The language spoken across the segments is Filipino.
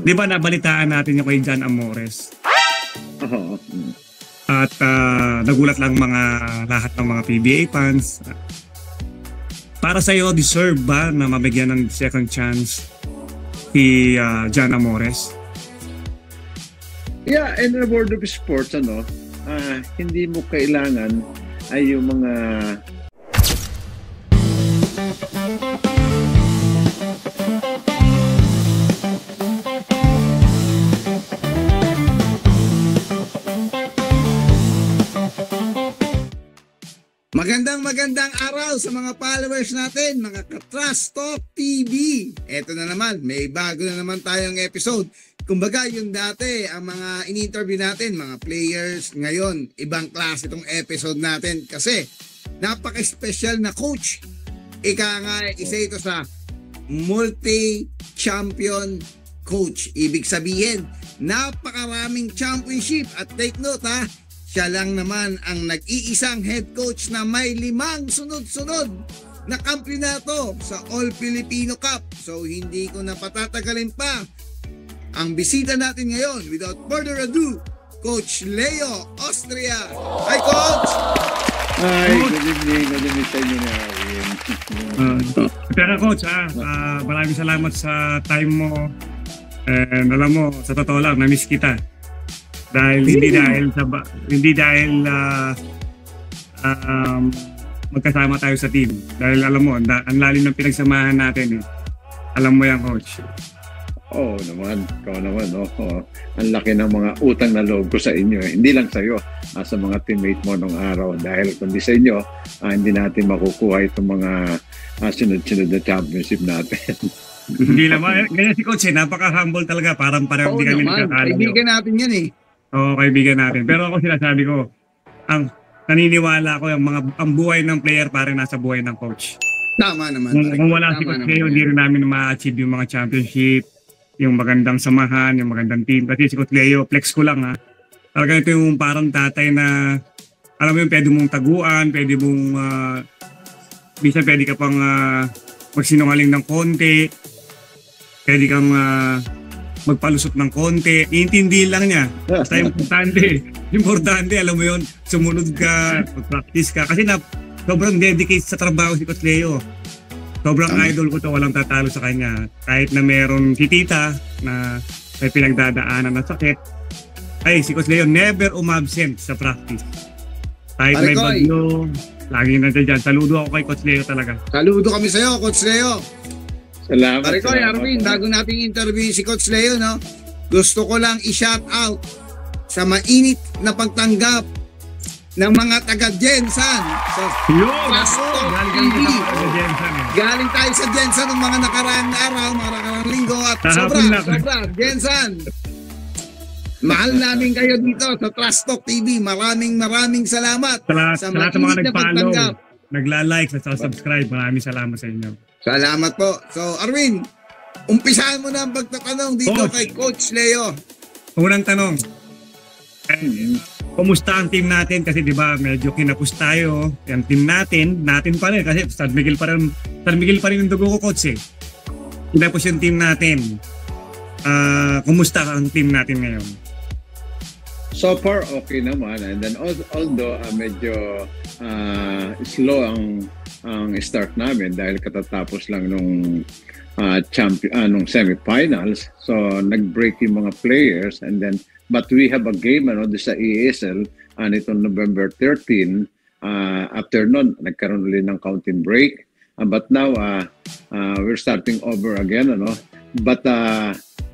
Di ba nabalitaan natin yung kay John Amores? Oo. At nagulat lang lahat ng mga PBA fans. Para sa'yo, deserve ba na mabigyan ng second chance si John Amores? Yeah, in the world of sports, hindi mo kailangan ay yung mga Magandang araw sa mga followers natin, mga ka-Trust Talk TV. Eto na naman, may bago na naman tayong episode. Kumbaga yung dati, ang mga in-interview natin, mga players, ngayon, ibang klase itong episode natin kasi napaka-special na coach. Ika nga, isa ito sa multi-champion coach. Ibig sabihin, napakaraming championship at take note ha, siya lang naman ang nag-iisang head coach na may 5 sunod-sunod na kampeonato sa All Filipino Cup. So hindi ko na patatagalin pa. Ang bisita natin ngayon, without further ado, Coach Leo Austria. Hi, Coach! Hi, good evening sa inyo na. Pero Coach, maraming salamat sa time mo. And alam mo, sa totoo lang, na-miss kita. Hindi dahil magkasama tayo sa team. Dahil alam mo, ang lalim ng pinagsamahan natin. Alam mo yan, Coach. Oo naman, ikaw naman. Ang laki ng mga utang na loob ko sa inyo. Hindi lang sa iyo, sa mga teammate mo nung araw. Dahil kundi sa inyo, hindi natin makukuha itong mga sunod-sunod na championship natin. Hindi naman. Ganyan si Coach, napaka-humble talaga. Parang hindi kami nagkakalayo. Kaibigan natin yan eh. Oo, kaibigan natin. Pero ako sinasabi ko, naniniwala ko ang buhay ng player parang nasa buhay ng coach. Tama naman. Kung wala si Coach Leo, hindi rin namin ma-achieve yung mga championship, yung magandang samahan, yung magandang team. Kasi si Coach Leo, flex ko lang ha. Talagang ito yung parang tatay na, alam mo yung pwede mong taguan, pwede mong, bisa pwede ka pang magsinungaling ng konti, pwede kang magpalusot ng konti, iintindi lang niya. Basta importante, alam mo yun, sumunod ka, mag-practice ka. Kasi sobrang dedicated sa trabaho si Coach Leo. Sobrang idol ko to, walang tatalo sa kanya. Kahit na meron si tita na may pinagdadaanan na sakit, ay si Coach Leo never umabsent sa practice. Kahit may bagyo, lagi na dyan. Saludo ako kay Coach Leo talaga. Saludo kami sa'yo, Coach Leo. Salamat. Parikoy, Arvin, bago nating interview si Coach Leo, gusto ko lang i-shout out sa mainit na pagtanggap ng mga taga-Jensan sa Trust Talk TV. Galing tayo sa Jensan ng mga nakaraang araw, mga nakaraang linggo at sobra, Jensan. Mahal namin kayo dito sa Trust Talk TV. Maraming salamat sa lahat ng mga nag-follow, nagla-like, at subscribe. Maraming salamat sa inyo. Salamat po. So, Arvin, umpisahan mo na ang pagtatanong dito kay Coach Leo. Unang tanong, kumusta ang team natin? Kasi di ba medyo kinapos tayo. Yung team natin pa rin. Kasi San Miguel pa rin yung dugo ko, Coach eh. Kinapos yung team natin. Kumusta ang team natin ngayon? So far, okay naman. And then although medyo slow ang start namin dahil katatapos lang nung nung semifinals. So nag-break yung mga players and then but we have a game sa ESL nitong November 13. After nun, nagkaroon ulit ng counting break. But now we're starting over again But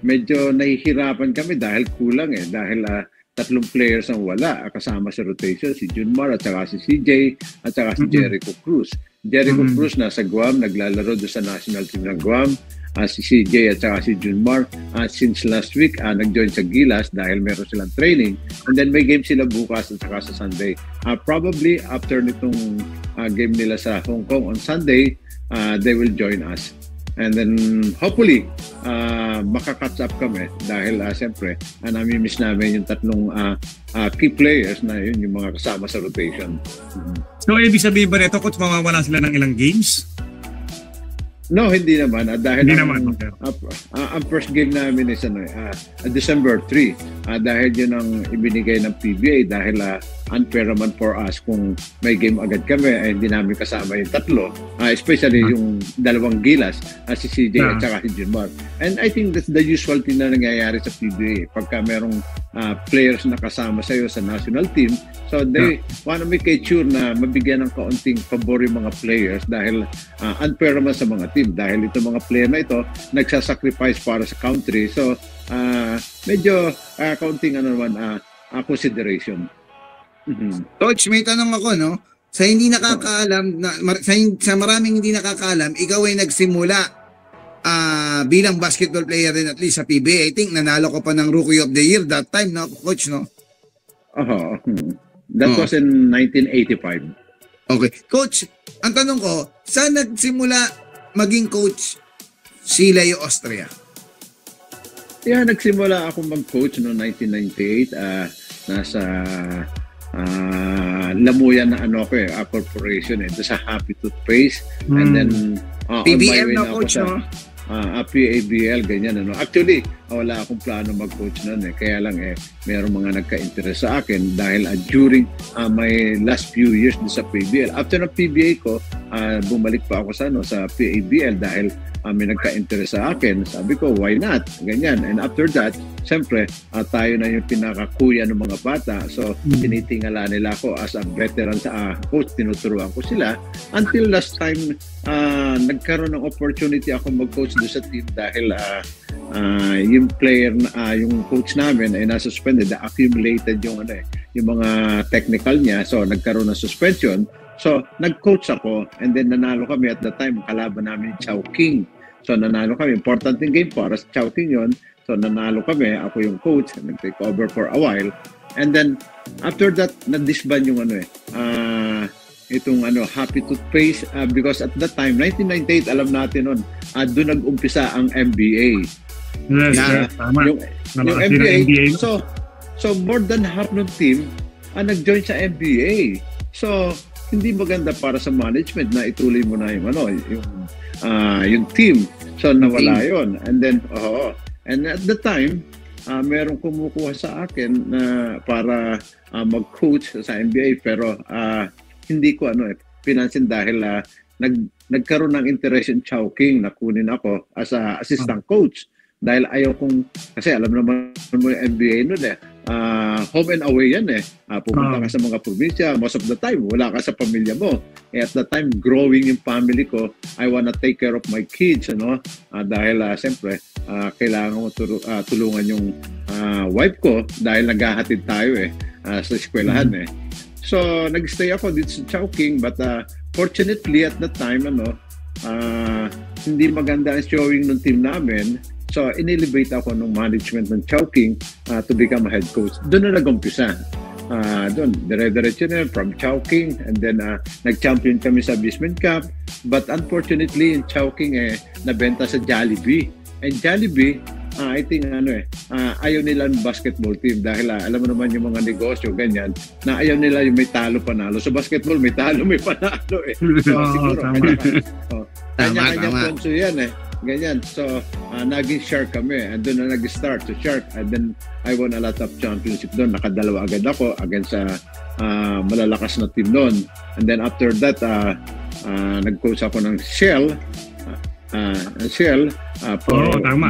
medyo nahihirapan kami dahil kulang dahil 3 players ang wala kasama sa rotation, si Junmar at saka si CJ at saka si Jericho Cruz. Jericho Cruz nasa Guam, naglalaro doon sa national team ng Guam. Si CJ at saka si Junmar since last week nag-join sa Gilas dahil meron silang training. And then may game sila bukas at saka sa Sunday. Probably after nitong game nila sa Hong Kong on Sunday, they will join us. And then hopefully makaka-catch up kami dahil siyempre nami-miss namin yung 3 key players na yun yung mga kasama sa rotation. So ibig sabihin ba nito, Coach, mawawala sila ng ilang games? No, hindi naman. Dahil Hindi ang, naman, okay. ang first game namin is December 3. Dahil yun ang ibinigay ng PBA dahil unfair naman for us kung may game agad kami hindi namin kasama yung tatlo. Especially yung dalawang gilas, si CJ at saka si Junmar. And I think that's the usual thing na nangyayari sa PBA. Pagka merong players na kasama sa'yo sa national team, so they wanna make sure na mabigyan ng kaunting pabor yung mga players dahil unfair naman sa mga team. Dahil itong mga player na ito, nagsasacrifice para sa country. So, medyo kaunting consideration. Coach, may tanong ako, no? Sa hindi nakakaalam, sa maraming hindi nakakaalam, ikaw ay nagsimula bilang basketball player din at least sa PBA. I think nanalo ko pa ng Rookie of the Year that time, no, Coach, no? That was in 1985. Okay. Coach, ang tanong ko, saan nagsimula maging coach si Leo Austria? Yeah, nagsimula ako mag-coach noong 1998. Nasa Lamuyan na corporation sa Happy Toothpaste. And then PBL na coach, no? PABL, ganyan. Actually, wala akong plano mag-coach noon Kaya lang mayroong mga nagka-interest sa akin dahil during my last few years sa PBL. After ng PBA ko, bumalik pa ako sa PABL dahil may nagka-interest sa akin. Sabi ko, why not? Ganyan. And after that, siyempre, tayo na yung pinakakuya ng mga bata. So, tinitingala nila ako as a veteran sa coach. Tinuturuan ko sila. Until last time, nagkaroon ng opportunity ako mag-coach doon sa team dahil yung player, yung coach namin ay nasuspended. Accumulated yung mga technical niya. So, nagkaroon ng suspension. So, nag-coach ako and then nanalo kami at the time, kalaban namin Chowking. So, nanalo kami. Important yung game para sa Chowking yun. So, nanalo kami. Ako yung coach. Nag-take over for a while. And then, after that, na-disband yung itong Happy Toothpaste because at that time, 1998, alam natin nun, doon nag-umpisa ang NBA. Yes, tama. Yung NBA. So, more than half ng team nag-join sa NBA. So, hindi maganda para sa management na ituloy mo na yung team. So nawala yon. And then and at the time merong kumukuha sa akin na para mag-coach sa NBA pero hindi ko pinansin dahil nagkaroon ng interest in Chowking na kunin ako as a assistant coach dahil ayaw kong kasi alam naman mo yung NBA noon home and away yan pupunta ka sa mga probinsya, most of the time wala ka sa pamilya mo. At the time growing yung family ko, I wanna take care of my kids dahil siyempre kailangan mo tulungan yung wife ko dahil naghahatid tayo sa eskwelahan So nagstay ako dito sa Chowking but fortunately at the time hindi maganda ang showing ng team namin. So, in-elevate ako ng management ng Chowking to become a head coach. Doon na nag-umpisa. Doon, dire-diretso na from Chowking. And then, nag-champion kami sa Bisman Cup. But unfortunately, in Chowking, nabenta sa Jollibee. And Jollibee, I think, ayaw nila ng basketball team dahil alam mo naman yung mga negosyo, ganyan, na ayaw nila yung may talo panalo. So, basketball, may talo, may panalo So, siguro, kanya-kanya ponso yan Ganyan. So, naging Shark kami. And doon na nag-start to Shark. And then, I won a lot of championship doon. Nakadalawa agad ako against sa malalakas na team doon. And then, after that, nag-coach ako ng Shell. Tama.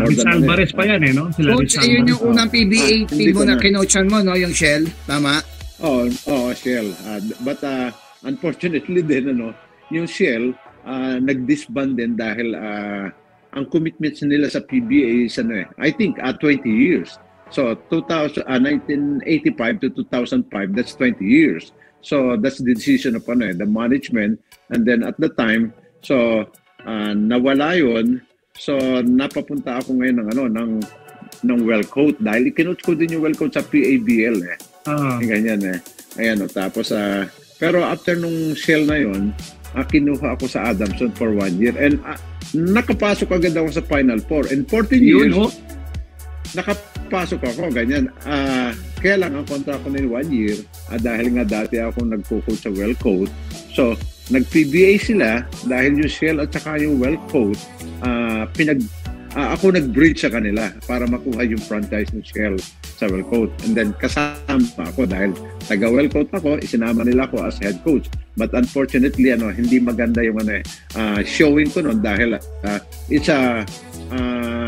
Rich Alvarez pa yan no? Sila Coach, yun yung unang PBA team mo na kinochan mo, no? Yung Shell. Tama? Shell. But, unfortunately din, yung Shell, nag-disband din dahil ang commitments nila sa PBA is I think 20 years. So 1985 to 2005, that's 20 years. So that's the decision of the management. And then at the time, so nawala yun. So napapunta ako ngayon ng Wellcoat dahil ikinot ko din yung Wellcoat sa PABL Ganyan Ayan tapos pero after nung Shell na yun, kinuha ako sa Adamson for 1 year and nakapasok agad ako sa Final Four. In 14 years, nakapasok ako, ganyan. Kaya lang ang kontrakt ko na 1 year dahil nga dati ako nagko-coach sa Wellcoat. So, nag-PBA sila dahil yung Shell at saka yung Wellcoat, ako nag-bridge sa kanila para makuha yung franchise ng Shell sa Wellcoat. And then kasama ako dahil taga-Wellcoat ako, isinama nila ako as head coach. But unfortunately, hindi maganda yung showing ko noon dahil it's a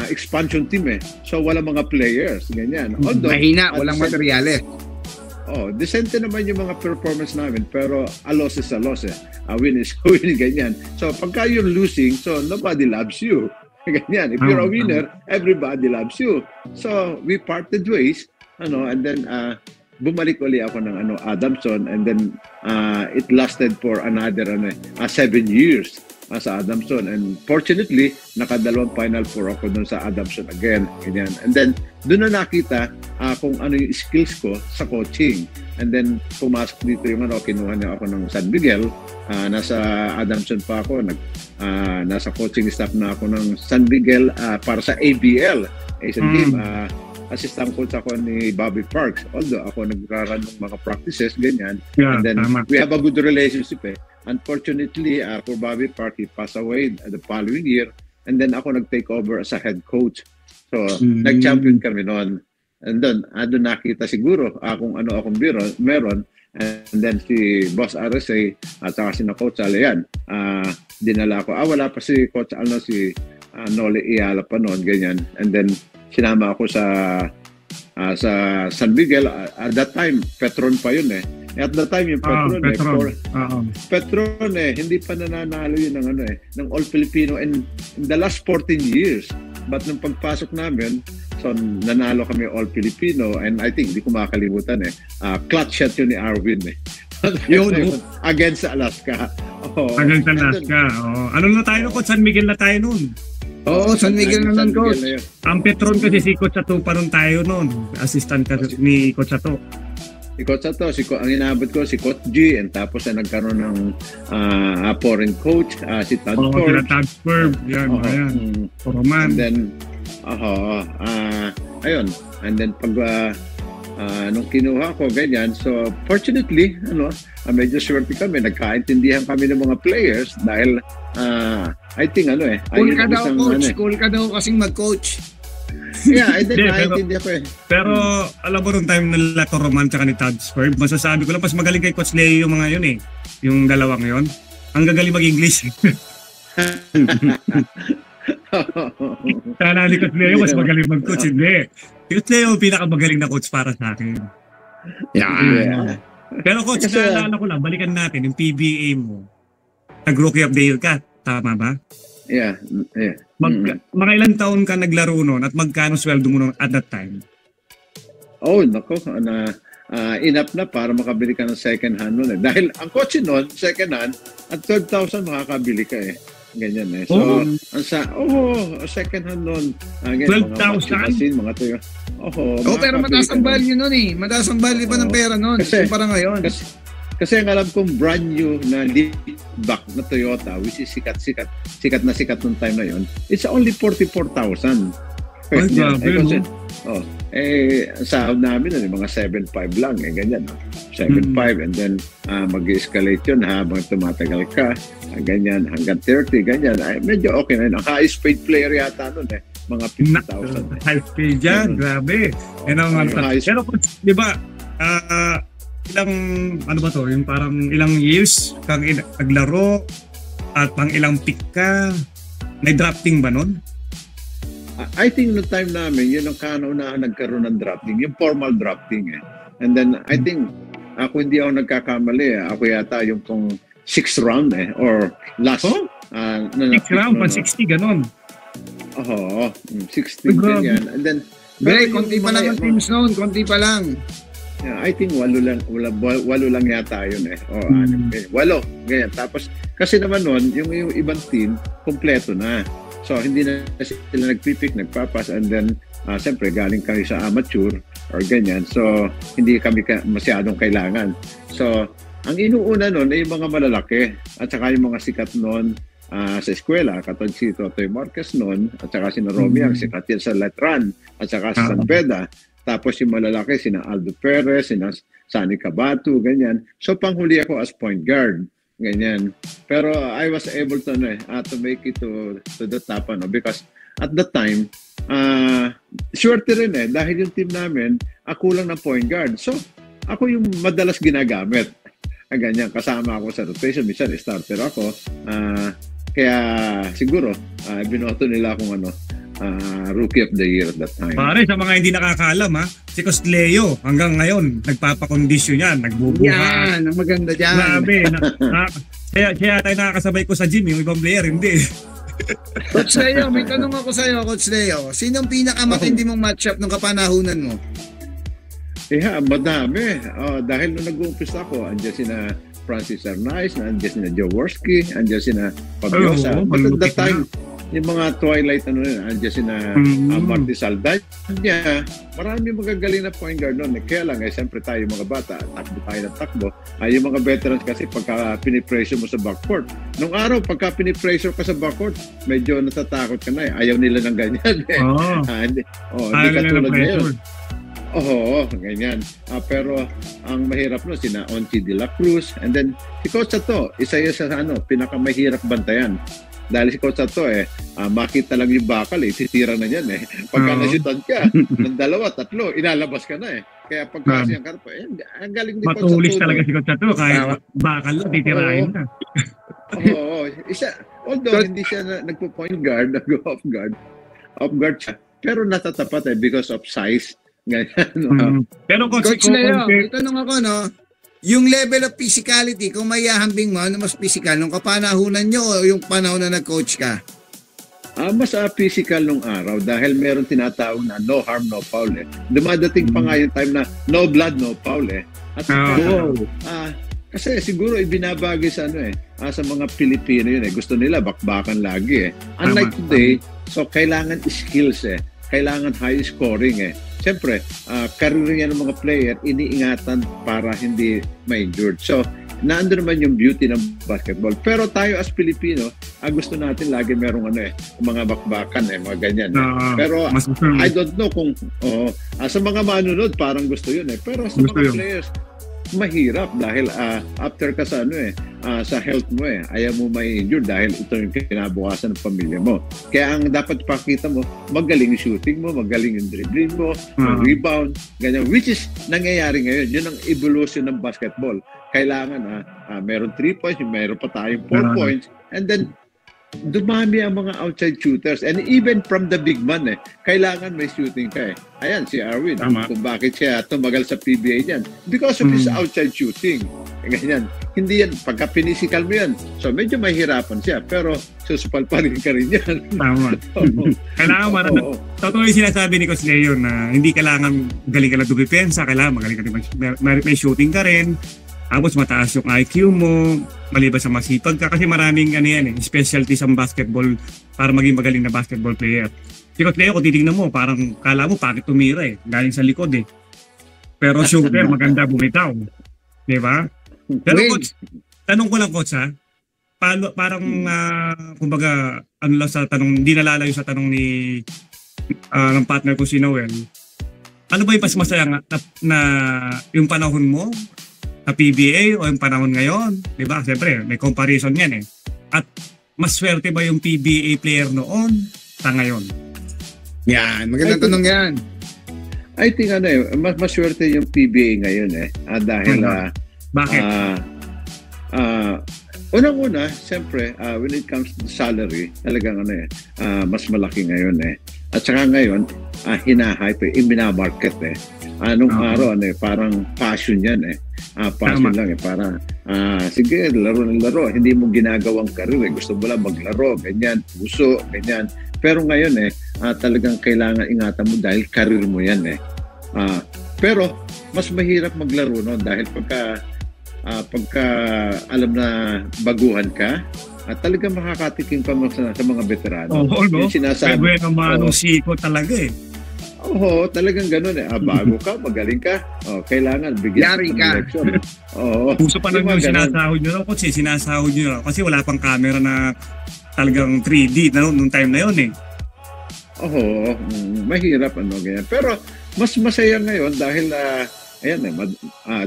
expansion team eh. So wala mga players, ganyan. Although, mahina, walang materyales. Decente naman yung mga performance namin, pero a loss is a loss eh. A win is a win, ganyan. So pagka you're losing, so nobody loves you. Ganyan. If you're a winner, everybody loves you. So we parted ways, and then bumalik uli ako ng Adamson, and then it lasted for another 7 years sa Adamson, and fortunately nakadalawang Final Four ako dun sa Adamson again, ganyan. And then doon na nakita kung ano yung skills ko sa coaching, and then pumasok dito yung kinuha niya ako ng San Miguel. Nasa Adamson pa ako, nasa coaching staff na ako ng San Miguel para sa ABL Asian Team. Assistant coach ako ni Bobby Parks, although ako nagraran ng mga practices, ganyan. And then we have a good relationship eh. Unfortunately, for Bobby Park, he passed away the following year, and then ako nag-take over as a head coach. So, nag-champion kami noon. And then, doon nakita siguro kung ano akong meron. And then si Boss RSA at saka si Coach Alayan, dinala ko. Wala pa si Coach si Noli Iala pa noon, ganyan. And then, sinama ako sa San Miguel. At that time, Petron pa yun eh. At that time, yung Petron hindi pa nananalo yun ng All Filipino in the last 14 years. But nung pagpasok namin, so nanalo kami All Filipino, and I think, di ko makakalimutan clutch shot yun ni Arwin against Alaska. Against Alaska. Ano na tayo, Coach? San Miguel na tayo nun. San Miguel na nun, Coach. Ang Petron kasi si Coach Sato pa nun tayo nun. Assistant ni Coach Sato. Si Coach Sato, ang inabot ko, si Coach G, and tapos nagkaroon ng foreign coach, si Todd Forbes. Todd Forbes, yan. Roman. And then, ayun. And then, pag nung kinuha ko, ganyan. So, fortunately, medyo swerte kami. Nagkaintindihan kami ng mga players dahil, I think, cool ka daw, Coach. Cool ka daw kasing mag-coach. Yeah, I think naiintindihan ko eh. Pero alam mo nung time na Lato Roman tsaka ni Todd Spurb, masasabi ko lang, mas magaling kay Coach Leo yung mga yun eh. Yung dalawang yun. Ang gagaling mag-English. Kala ni Coach Leo, mas magaling mag-coach. Hindi. Coach Leo, pinakamagaling na coach para sa akin. Yeah. Pero Coach, naalala ko lang, balikan natin yung PBA mo. Nag-Rookie of the Year ka. Tama ba? Yeah. Mga ilang taon ka naglaro noon at magkano sweldo mo noon at that time? Nako. Enough na para makabili ka ng second hand noon eh. Dahil ang kotse noon, second hand, at 12,000 makakabili ka eh. Ganyan eh. So, second hand noon. 12,000? Mga tuyo. Pero mataas ang value noon eh. Mataas ang value pa ng pera noon. Kumpara ngayon. Kasi ang alam kong brand new na liftback na Toyota, which is sikat na sikat nung time na yon, it's only 44,000. Sahod namin mga 7.5 lang ganyan. 7.5 and then mag-escalate yun habang tumatagal ka, ganyan hanggang 30, ganyan. Medyo okay na yun. Ang highest paid player yata nun mga 50,000. Highest paid yan, grabe. Pero di ba, ilang, yung parang ilang years kang naglaro at pang ilang pick ka, may drafting ba nun? I think no time namin, yun ang kauna-una nagkaroon ng drafting, yung formal drafting And then, I think, ako hindi ako nagkakamali Ako yata yung pong 6th round or last. 6th round, 60, ganon. 60, ganyan. And then, konti pa lang ang teams noon, konti pa lang. Yeah, I think 8 lang yata yun 8, ganyan. Tapos, kasi naman nun, yung ibang team, kompleto na. So, hindi na sila nagpipick, nagpapas, and then, siyempre, galing kami sa amateur, or ganyan. So, hindi kami masyadong kailangan. So, ang inuuna nun ay yung mga malalaki, at saka yung mga sikat nun sa eskwela, katulad si Totoy Marquez nun, at saka si Romy, ang sikat yan sa Letran, at saka sa San Beda. Tapos yung malalaki, sina Aldo Perez, sina Sani Cabatu, ganyan. So, panghuli ako as point guard. ganyan. Pero I was able to make it to the top because at that time swerte rin dahil yung team namin kulang ng point guard. So ako yung madalas ginagamit. Ganyan, kasama ako sa rotation, minsan starter ako. Kaya siguro binoto nila akong Rookie of the Year at that time. Pare, sa mga hindi nakakaalam si Coach Leo hanggang ngayon nagpapakondisyon yan, nagbubuhat. Yan, ang maganda dyan. Grabe, kaya tayo nakakasabay ko sa gym, yung ibang player hindi. Coach Leo, may tanong ako sa'yo, Coach Leo. Sinong pinakamatindi mong matchup nung kapanahunan mo? Madami. Dahil nung nag-uumpisa ako, andyan sina Francis Arnaiz, andyan sina Jaworski, andyan sina Fabiosa. But at that time, yung mga Twilight, andyan sina Marty Saldaña. Marami magagaling na point guard noon. Kaya lang, siyempre tayo mga bata, takbo tayo ng takbo. Yung mga veterans kasi pagka pinipressure mo sa backcourt. Nung araw, pagka pinipressure ka sa backcourt, medyo natatakot ka na Ayaw nila ng ganyan hindi katulad ngayon. Ganyan. Pero ang mahirap sina Onchi de la Cruz, and then si Coach Sato, isa yan sa pinakamahirap bantayan. Dahil si Coach Sato makita lang yung bakal titira na yan Pagka nasutan ka ng 2, 3, inalabas ka na Kaya pagka siyang karpa, ang galing ni Coach Sato. Matulis talaga si Coach Sato, kahit bakal lang, titirahin na. Although hindi siya nagpo-point guard, nag-off guard siya. Pero natatapat because of size. Ganyan. Pero Coach Leo, itanong ako yung level of physicality, kung may hahambing mo, ano mas physical, nung kapanahunan nyo o yung panahon na nag-coach ka? Mas physical nung araw dahil meron tinatawag na no harm, no foul Dumadating pa nga yung time na no blood, no foul At kasi siguro ibinabagay sa sa mga Pilipino yun Gusto nila bakbakan lagi Unlike today, so kailangan skills kailangan high scoring Siyempre, career yan ng mga player, iniingatan para hindi ma-injured. So, naandun naman yung beauty ng basketball. Pero tayo as Pilipino, gusto natin lagi merong mga bakbakan, mga ganyan. Pero I don't know kung sa mga manunod, parang gusto yun Pero sa mga players, mahirap dahil after ka sa sa health mo ayaw mo mai-injure dahil ito yung kinabukasan ng pamilya mo. Kaya ang dapat pakita mo, magaling yung shooting mo, magaling yung dribbling mo, rebound, ganyan. Which is nangyayari ngayon. Yun ang evolution ng basketball. Kailangan meron 3 points, meron pa tayong 4 points, and then dumami ang mga outside shooters. And even from the big man, kailangan may shooting ka Ayan, si Arwin, kung bakit siya tumagal sa PBA niyan. Because of his outside shooting. Ganyan. Hindi yan, pagka pinisikal mo yan, so medyo mahirapan siya, pero susupal pa rin ka rin yan. Tama. Kailangan totoo yung sinasabi ni Coach Leo na hindi kailangan galing ka lang dumipensa, kailangan magaling ka rin, may shooting ka rin. Tapos mataas yung IQ mo, maliban sa masipag ka kasi maraming specialty sa basketball para maging magaling na basketball player. Si Coach Leo, kung titignan mo, parang kala mo bakit tumira galing sa likod Pero shooter, maganda bumitaw. Di ba? Pero Coach, tanong ko lang Coach parang kumbaga lang sa tanong, hindi nalalayo sa tanong ni ng partner ko si Noel. Ano ba yung mas masaya na yung panahon mo sa PBA o yung panahon ngayon? Diba? Siyempre, may comparison yan At mas swerte ba yung PBA player noon sa ngayon? Yan, magandang tanong yan. I think mas maswerte yung PBA ngayon dahil bakit? Unang-una, siyempre, when it comes to salary, talagang mas malaki ngayon At saka ngayon, hinahype minamarket Anong araw parang passion yan passion lang para sige, laro ng laro, hindi mo ginagawang karir gusto mo lang maglaro, ganyan, puso, ganyan. Pero ngayon talagang kailangan ingatan mo dahil karir mo yan pero mas mahirap maglaro dahil pagka alam na baguhan ka at talagang makakatikim ka sa mga veterano. Yung sinasabi Manong Siko talaga talagang gano'n bago ka, magaling ka, kailangan bigyan ka. Puso pa lang yung sinasahod nyo kasi sinasahod nyo kasi wala pang camera na talagang 3D nung time na yun mahirap ganyan. Pero mas masaya ngayon dahil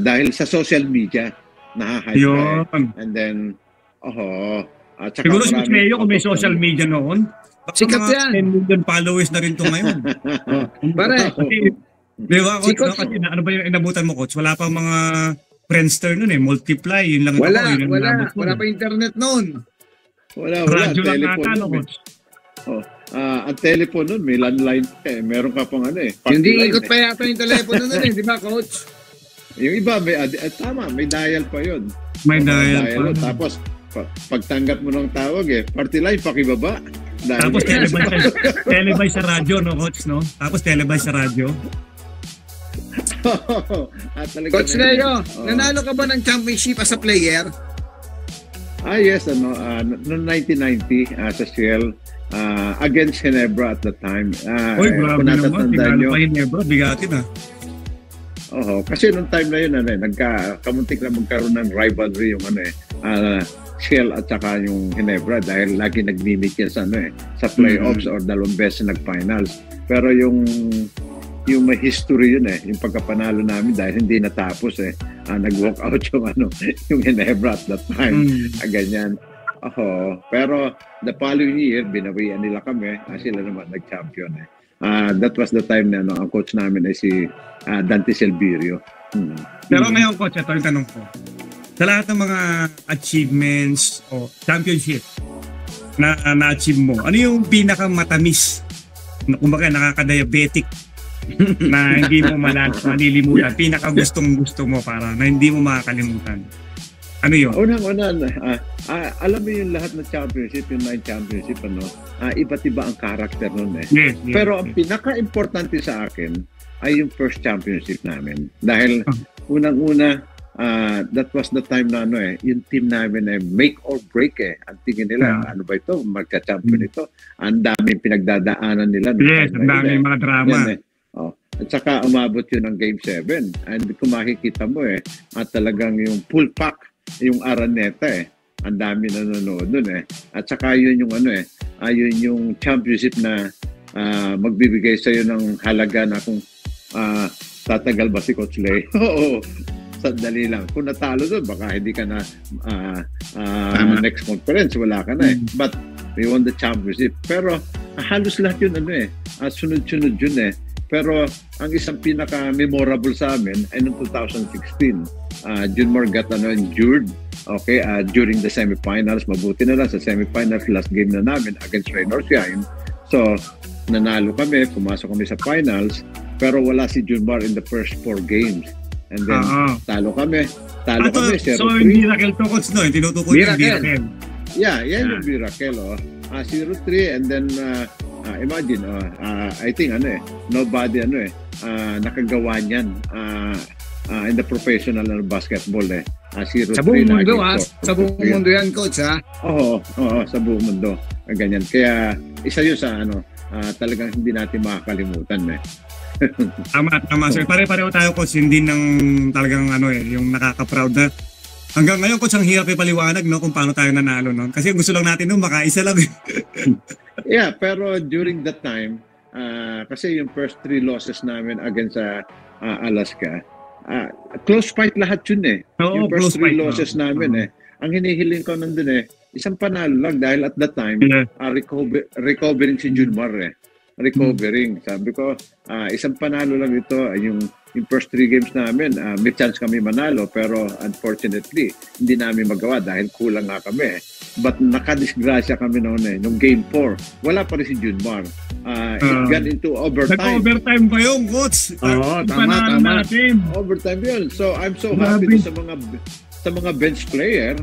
dahil sa social media nahahype ka eh. Yun. And then, at saka Siguro si maraming Leo kung may auto-promote. social media noon, baka Sikat mga yan. 10 million followers na rin to ngayon. Pare, Di ba, Si Coach? Coach- No? Kasi ano ba yung inabutan mo, Coach? Wala pang mga Friendster nun eh. Multiply, yun lang ito. wala, Yun ang wala. inabot mo. Wala pa internet noon. Wala. Radyo lang Telephone ata, no, yun, eh. Coach? Ang telephone nun, may landline eh. Meron ka pang ano eh. Hindi party line, ikot pa yata yung telepono nun eh, di ba, Coach? Yung iba, tama, may dial pa yun. May Mga dial pa. yun. Tapos, pagtanggap mo ng tawag party line, pakibaba. Dahil- Tapos televise sa radyo, no, Coach, no? Tapos televise sa radyo. Coach Leo, nanalo ka ba ng championship as a player? Yes, noong 1990 sa Shell, against Ginebra at the time. Uy, grabe kung naman. natatandaan Tingnan nyo, pa yun, bro. Bigatin, ah. kasi noong time na yun, kamuntik na magkaroon ng rivalry yung Shell at saka yung Ginebra dahil lagi nag-meet yan sa playoffs or dalawang beses nag-finals. Pero yung may history yun yung pagkapanalo namin dahil hindi natapos nag-walk out yung Ginebra at that time. Ganyan. Pero the following year, binawian nila kami. Sila naman nag-champion. That was the time na ang coach namin ay si Dante Silverio. Pero ngayon, Coach, ito yung tanong ko. Sa lahat ng mga achievements o championship na na-achieve mo, ano yung pinakamatamis? Kumbaga, nakaka-diabetic na hindi mo malilimutan. Pinaka-gustong-gusto mo para na hindi mo makakalimutan. Ano yun? Unang-una, alam mo yung lahat ng championship, yung 9 championship, iba't iba ang character nun Yes, Pero ang pinaka-importante sa akin ay yung first championship namin. Dahil unang-una, that was the time na yung team namin make or break Ang tingin nila, ano ba ito? Magka-champion ito. Ang daming pinagdadaanan nila. Yes, ang daming mga drama. Yan, At saka umabot yun ng Game 7. And kung makikita mo at talagang yung full pack, yung Araneta ang dami nanonood dun At saka yun yung yun yung championship na magbibigay sa'yo ng halaga na kung tatagal ba si Coach Leo. Oo. Sandali lang. Kung natalo doon, baka hindi ka na next conference, wala ka na But we won the championship. Pero halos lahat yun sunod-sunod yun Pero ang isang pinaka-memorable sa amin ay noong 2016. Junmar got injured during the semifinals. Mabuti na lang sa semifinals, last game na namin against Reynolds Shine. So, nanalo kami, pumasok kami sa finals, pero wala si Junmar in the first 4 games. And then, talo kami. So, yung miracle to, Coach, no? Yung tinutukoy yung miracle. Yeah, yan yung miracle, 0-3, and then, imagine, I think, nobody, nakagawa niyan in the professional basketball, 0-3 Sa buong mundo, so, sa buong mundo yan, Coach, Oo, sa buong mundo. Ganyan. Kaya, isa yun sa, talagang hindi natin makakalimutan, Tama, sir. Pare-pareho tayo, Coach, hindi ng talagang yung nakaka-proud na. Hanggang ngayon, Coach, ang hirap ipaliwanag, kung paano tayo nanalo, Kasi gusto lang natin makaisa lang, Yeah, pero during that time, kasi yung first 3 losses namin against Alaska, close fight lahat yun Oo, yung first 3 close fight, losses namin Ang hinihiling ko nandun isang panalo lang dahil at that time, recovering si Junmar recovering. Sabi ko, isang panalo lang ito, yung first 3 games namin, may chance kami manalo, pero unfortunately, hindi namin magawa dahil kulang nga kami. But nakadisgrasya kami noon nung game 4. Wala pa rin si Junmar. It got into overtime. Nag-overtime pa yung, Coach. Oo, tama. Overtime yun. So, I'm so happy sa mga bench player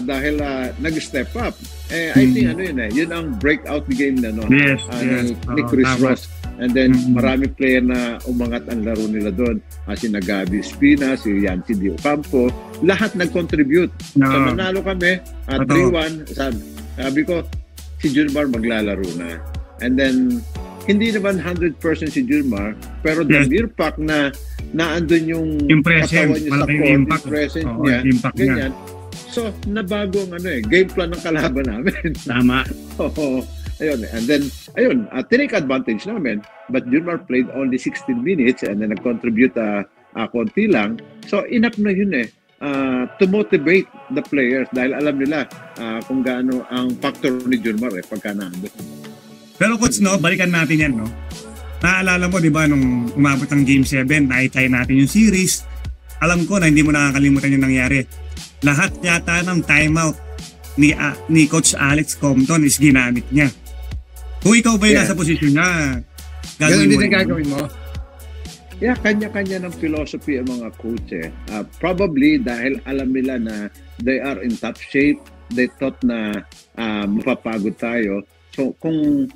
dahil nag-step up. I think yun ang breakout game na Yes, ni Chris Ross. And then maraming player na umangat ang laro nila doon. Si Gabi Espina, si Yancy Di Ocampo, lahat nag-contribute. So nanalo kami 3-1. Sabi ko, si Junmar maglalaro na. And then hindi naman 100% si Junmar, pero the mere fact na naandun yung katawan niya sa court, present niya, ganyan. So, nabago ang game plan ng kalaban namin. Tama. Ayun. And then, tinake advantage namin. But Junmar played only 16 minutes and then nag-contribute konti lang. So, enough na yun to motivate the players dahil alam nila kung gaano ang factor ni Junmar pagka nandun. Pero coach, no, balikan natin yan, no? Naalala mo, di ba, nung umabot ng Game 7, nakitay natin yung series. Alam ko na hindi mo nakakalimutan yung nangyari. Lahat yata ng timeout ni Coach Alex Compton is ginamit niya. Kung ikaw ba yung nasa posisyon niya, gagawin mo? Yeah, kanya-kanya ng philosophy ang mga coach probably dahil alam nila na they are in top shape, they thought na mapapagod tayo. So kung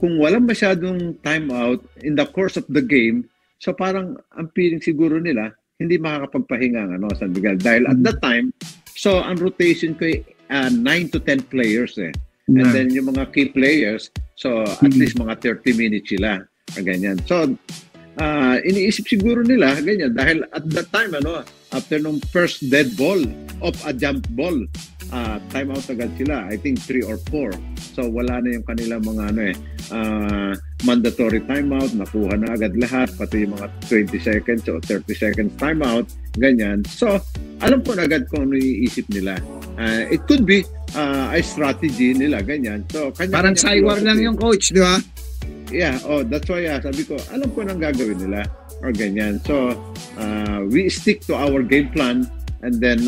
walang masyadong timeout in the course of the game, so parang ang feeling siguro nila hindi makakapagpahinga San Miguel dahil at that time, so ang rotation ko 9 to 10 players and then yung mga key players, so at least mga 30 minutes sila, ganyan. So iniisip siguro nila ganyan dahil at that time after nung first dead ball of a jump ball, time out agad sila, I think 3 or 4. So wala na yung kanilang mga mandatory timeout, nakuha na agad lahat, pati yung mga 20 seconds o 30 seconds timeout, ganyan. So alam ko na agad kung ano iisip nila. It could be a strategy nila, ganyan. So parang saywar lang yung coach, di ba? Yeah, that's why sabi ko, alam ko nang gagawin nila or ganyan. So, we stick to our game plan and then,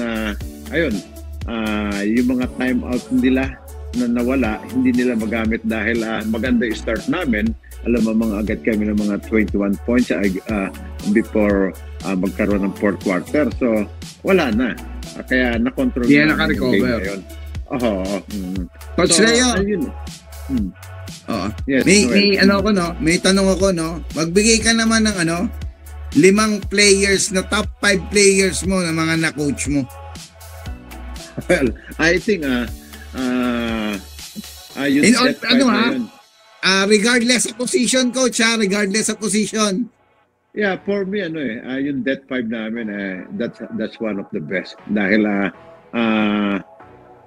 yung mga timeout nila na nawala, hindi nila magamit dahil maganda yung start namin. Alam mo, agad kami ng mga 21 points before magkaroon ng fourth quarter. So, wala na. Kaya na-control na naka-recover. Coach Leo, yes, may tanong ako, magbigay ka naman ng 5 players na top 5 players mo na mga na-coach mo. Well, I think regardless of position, coach, regardless of position. Yeah, for me yung Death 5 namin that's one of the best dahil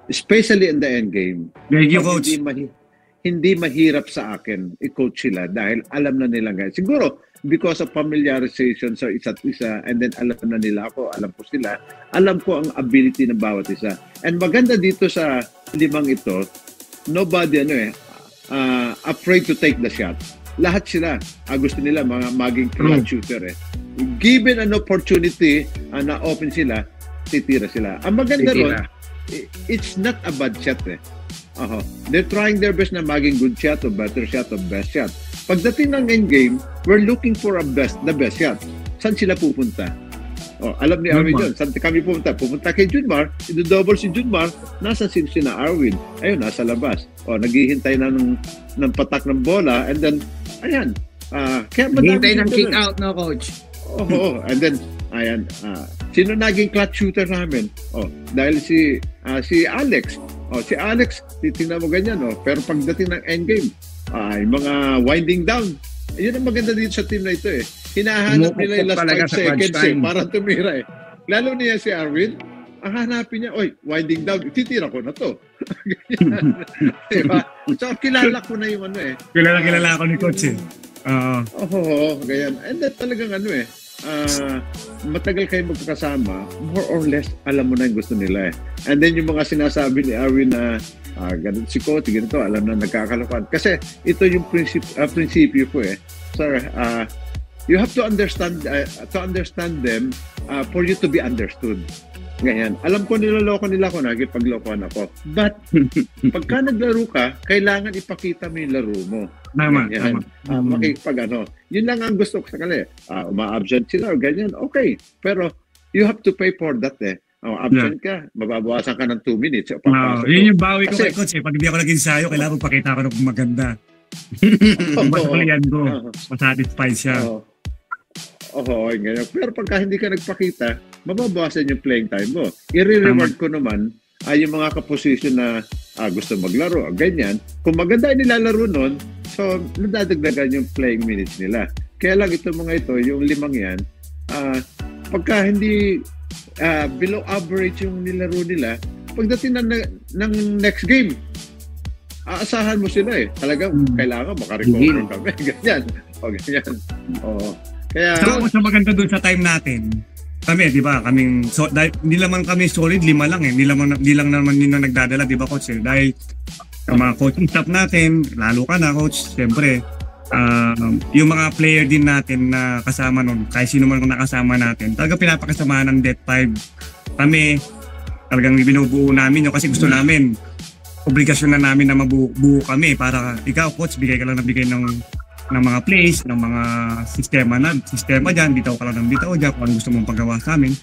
especially in the end game. Thank you, coach. Hindi mahirap sa akin i-coach sila dahil alam na nila guys. Siguro because of familiarization sa isa't isa and then alam na nila ako, alam ko sila, alam ko ang ability ng bawat isa. And maganda dito sa 5 ito, nobody afraid to take the shot. Lahat sila, gusto nila maging clutch shooter Given an opportunity na open sila, titira sila. Ang maganda ron, it's not a bad shot They're trying their best na maging good shot o better shot o best shot. Pagdating ng endgame, we're looking for the best shot. Saan sila pupunta? Alam ni Arwin yun. Saan kami pupunta? Pupunta kay Junmar, i-double si Junmar, nasa sina Arwin. Ayun, nasa labas. Naghihintay na ng patak ng bola and then, ayan. Kaya hintay ng kick out, no, coach? And then, ayan. Sino naging clutch shooter namin? Dahil si Alex. Si Alex, titingnan mo ganyan, pero pagdating ng endgame, yung mga winding down, yun ang maganda dito sa team na ito Hinahanap nila yung last 5 seconds para tumira Lalo niya si Arwin, ang hanapin niya, winding down, titira ko na to. Diba? So, kilala ko na yung Kilala ako ni coach ganyan. And then talagang matagal kayo magkakasama, more or less, alam mo na yung gusto nila And then yung mga sinasabi ni Arwin na ganun si coach, ganito, alam na nagkakalokan. Kasi ito yung prinsipyo ko Sir, you have to understand them for you to be understood. Ganyan. Alam ko niloloko nila ako, nagipaglokohan ako. But, pagka naglaro ka, kailangan ipakita mo yung laro mo. Tama. Yun lang ang gusto ko sa kanila. Uma-absent sila o ganyan. Okay. Pero, you have to pay for that absent ka, mababawasan ka ng 2 minutes. Yun yung bawi ko kay coach Pag hindi ako naging sayo, kailangan magpakita ko ng maganda. Masakalian ko. Masatisfied siya. Ganyan. Pero pagka hindi ka nagpakita, mababawasan yung playing time mo. I-reward ko naman yung mga kaposisyon na gusto maglaro, ganyan. Kung maganda ay nilalaro nun, so nadadagdagan yung playing minutes nila. Kaya lang itong mga ito, yung 5 yan, pagka hindi below average yung nilaro nila, pagdating ng next game, aasahan mo sila Talagang kailangan makarecover kami. Ganyan. Ganyan. Kaya so, mas maganda doon sa time natin, kami, di ba, dahil hindi naman kami solid, 5 lang eh. Hindi lang naman yun ang nagdadala, di ba, coach? Dahil ang mga coaching staff natin, lalo ka na, coach, siyempre, yung mga player din natin na kasama nun, kahit sino man kung nakasama natin, talagang pinapakasamahan ng Death 5. Kami, talagang binubuo namin yun kasi gusto namin, obligasyon na namin na mabuo kami para ikaw, coach, bigay ka lang ng bigay ng mga plays, ng mga sistema dyan, bitaw ka lang ng bitaw dyan, kung ano gusto mong paggawa sa amin.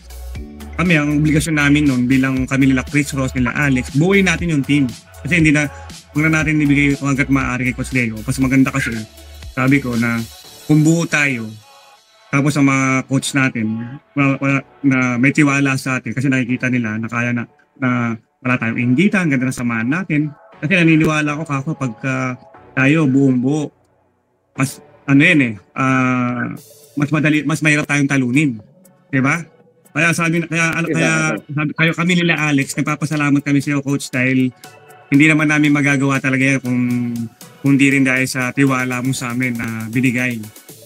Kami, ang obligasyon namin nun, bilang kami nila Chris Ross, nila Alex, buuin natin yung team. Kasi huwag na natin ibigay kung hanggat maaari kay Coach Leo. Kasi maganda kasi, sabi ko na kung buo tayo, tapos ang mga coach natin na may tiwala sa atin kasi nakikita nila na kaya na wala tayong inggitan, ganda na samahan natin. Kasi naniniwala ko kako pagka tayo buong buo, mas mas mahirap tayong talunin. 'Di ba? Kaya kami nila Alex, nagpapasalamat kami sa iyo, coach, dahil hindi naman namin magagawa talaga yan kung di rin dahil sa tiwala mo sa amin na binigay.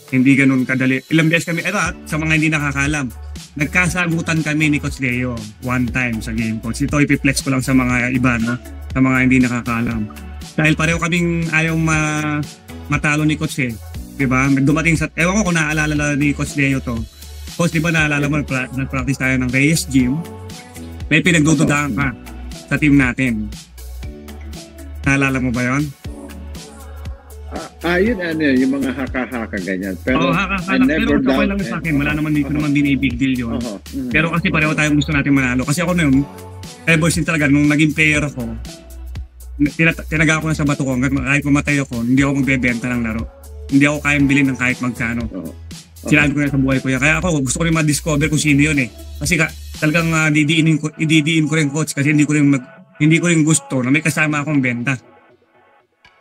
Hindi ganun kadali. Ilang beses kami, sa mga hindi nakakalam, nagkasagutan kami ni Coach Leo one time sa game, coach. Ito ipiplex ko lang sa mga iba, no? Sa mga hindi nakakalam. Dahil pareho kaming ayaw matalo ni Coach eh. Diba? Dumating ewan ko kung naalala ni Coach Leo to. Coach, di ba naalala mo, nag-practice tayo ng Reyes Gym? May pinagdududahan ka sa team natin. Naalala mo ba yun? Yun yung mga haka-haka ganyan. Pero haka-haka lang. Pero okay lang sa akin. Wala naman dito naman din big deal yun. Pero kasi pareho tayong gusto natin manalo. Kasi ako na yun, ever since talaga, nung naging player ako, tinaga ko na sa bato ko. Kahit mamatay ako, hindi ako magbebenta ng laro. Hindi ako kayang bilhin ng kahit magkano. Sinabi ko na sa buhay ko yan. Kaya ako, gusto ko rin ma-discover kung sino yun eh. Kasi talagang ididiin ko rin, coach, kasi hindi ko rin gusto na may kasama akong benta.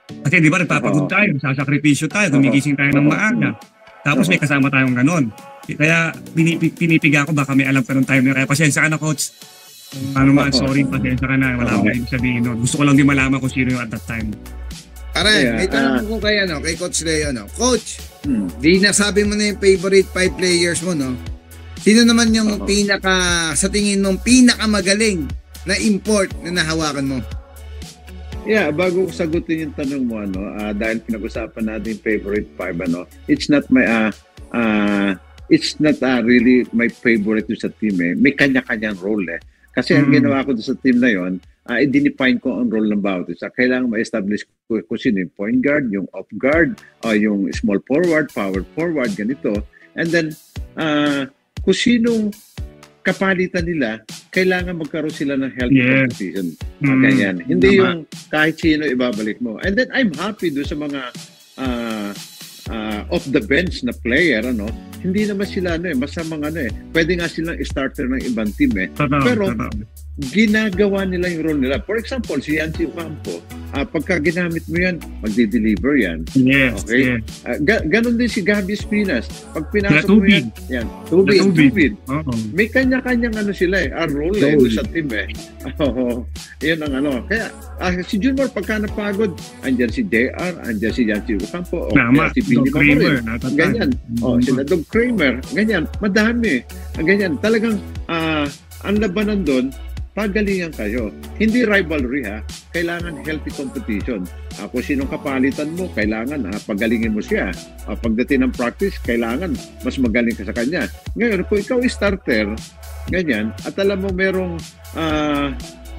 Kasi di ba nagpapagod tayo, sasakripisyo tayo, gumigising tayo ng maaga. Tapos may kasama tayong ganon. Kaya pinipiga ko, baka may alam ka nung time na. Kaya pasensya ka na, coach. Sorry, pasensya ka na. Wala akong ibig sabihin nun. Gusto ko lang din malaman kung sino yung at that time. May tanong ko kay Coach Leo, Coach, di nasabi mo na yung favorite 5 players mo, no? Sino naman yung sa tingin mong pinakamagaling na import na nahawakan mo? Yeah, bago ko sagutin yung tanong mo, dahil pinag-usapan natin yung favorite 5, it's not really my favorite sa team eh. May kanya-kanyang role eh. Kasi ang ginawa ko sa team na yon, i-define ko ang role ng bawat isa. Kailangan ma-establish ko kung sino yung point guard, yung off guard, yung small forward, power forward, ganito. And then, kung sinong kapalitan nila, kailangan magkaroon sila ng healthy competition. Ganyan. Hindi yung kahit sino ibabalik mo. And then, I'm happy doon sa mga off the bench na player, hindi naman sila masamang pwede nga silang starter ng ibang team eh. Pero ginagawa nila yung role nila. For example, si Yancy Ocampo, pagka ginamit mo yan, magdi-deliver yan. Yes, okay? Yes. Ganon din si Gabby Espinas. Pag pinasok mo yan, tubig. May kanya-kanyang sila role sa team eh. Yan ang Kaya, si Junior, pagka napagod, andyan si JR, andyan si Yancy Ocampo, si Billy Kramer. Ganyan. Sila Doug Kramer. Ganyan. Madami. Ganyan. Talagang, ang labanan doon, pagalingan kayo. Hindi rivalry kailangan healthy competition. Kung sinong kapalitan mo, kailangan pagalingin mo siya. Pagdating ng practice, kailangan mas magaling ka sa kanya. Ngayon, kung ikaw starter, ganyan, at alam mo merong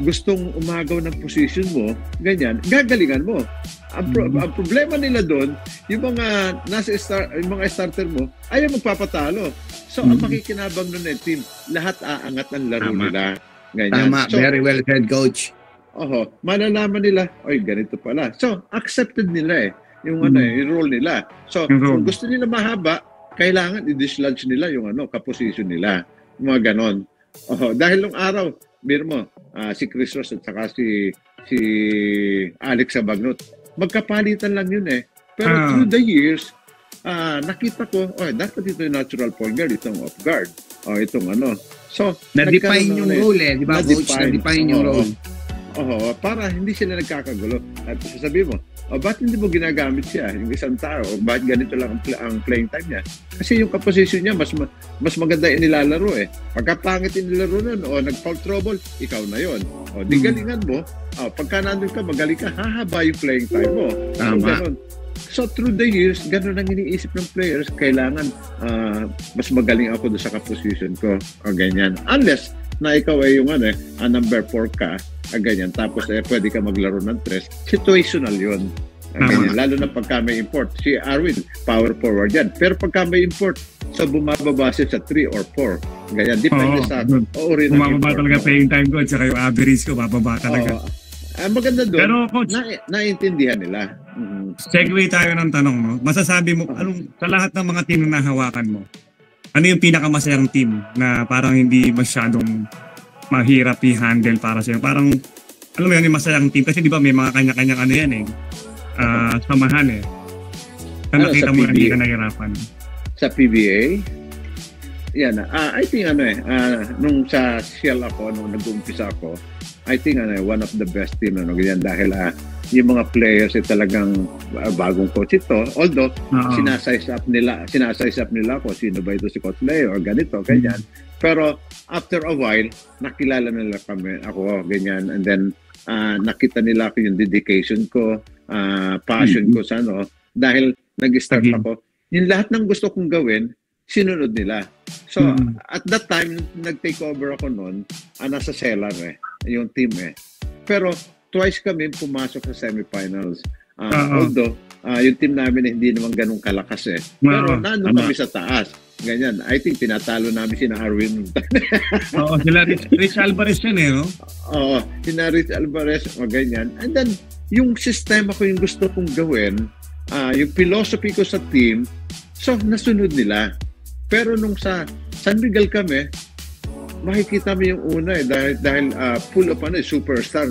gustong umagaw ng position mo, ganyan, gagalingan mo. Ang problema nila doon, yung mga yung mga starter mo, ayaw magpapatalo. So, ang makikinabang nun team, lahat aangat ang laro nila. Ganyan. Tama, so, very well said, Coach. Malalaman nila, ganito pala. So, accepted nila yung yung role nila. So, kung gusto nila mahaba, kailangan i-dislodge nila yung kaposisyon nila. Mga ganon. Dahil nung araw, mo, si Chris Ross at saka si Alex Sabagnot, magkapalitan lang yun Pero through the years, nakita ko, dapat ito yung natural point guard, itong off guard, itong So, na-define yung role di ba, Coach? Na-define yung role. Para hindi sila nagkakagulo. At sasabihin mo, Ba't hindi mo ginagamit siya, yung isang tao? O ba't ganito lang ang playing time niya? Kasi yung kaposisyon niya, mas maganda inilalaro eh. Pagka pangit inilaro nun, o nag-foul trouble, ikaw na yon. O di galingan mo, pagka nandun ka, magaling ka, hahaba yung playing time mo. Tama. So through the years, ganun ang iniisip ng players, kailangan mas magaling ako doon sa kaposisyon ko, o ganyan. Unless na ikaw ay yung number 4 ka, ganyan. Tapos pwede ka maglaro ng 3. Situational yun. Ganyan. Lalo na pagka may import. Si Arwin, power forward yan. Pero pagka may import, so bumababa siya sa 3 or 4. Ganyan. Depende sa uri ng bumababa talaga playing time ko at saka yung average ko, bababa talaga. Maganda doon. Pero coach, naiintindihan nila. Segue tayo ng tanong mo. Masasabi mo, sa lahat ng mga team na nahawakan mo, ano yung pinakamasayang team na parang hindi masyadong mahirap i-handle para sa'yo? Parang, alam mo yun, yung masayang team. Kasi di ba may mga kanya-kanyang samahan eh. Na nakita mo na hindi ka nahirapan. Sa PBA? Yan. I think nung sa Shell ako, nung nag-umpisa ako, I think one of the best team ganyan dahil yung mga players ay talagang bagong coach ito. Although sinasize up nila ako sino ba ito si Coach Leo or ganito, ganyan. Pero after a while, nakilala nila ako, ganyan. And then nakita nila ako yung dedication ko, passion ko sa dahil nag-start ako. Yung lahat ng gusto kong gawin, sinunod nila. So, at that time, nag-take over ako noon, nasa Cellar yung team Pero, twice kami pumasok sa semifinals. Although, yung team namin hindi naman ganun kalakas Pero, nandun kami sa taas. Ganyan. I think, tinatalo namin si Arwin. Oo, sila Rich Alvarez yan no? Oo, sina Rich Alvarez, ganyan. And then, yung sistema ko yung gusto kong gawin, yung philosophy ko sa team, so, nasunod nila. Pero nung sa San Miguel kami, makikita mo yung una dahil full of superstar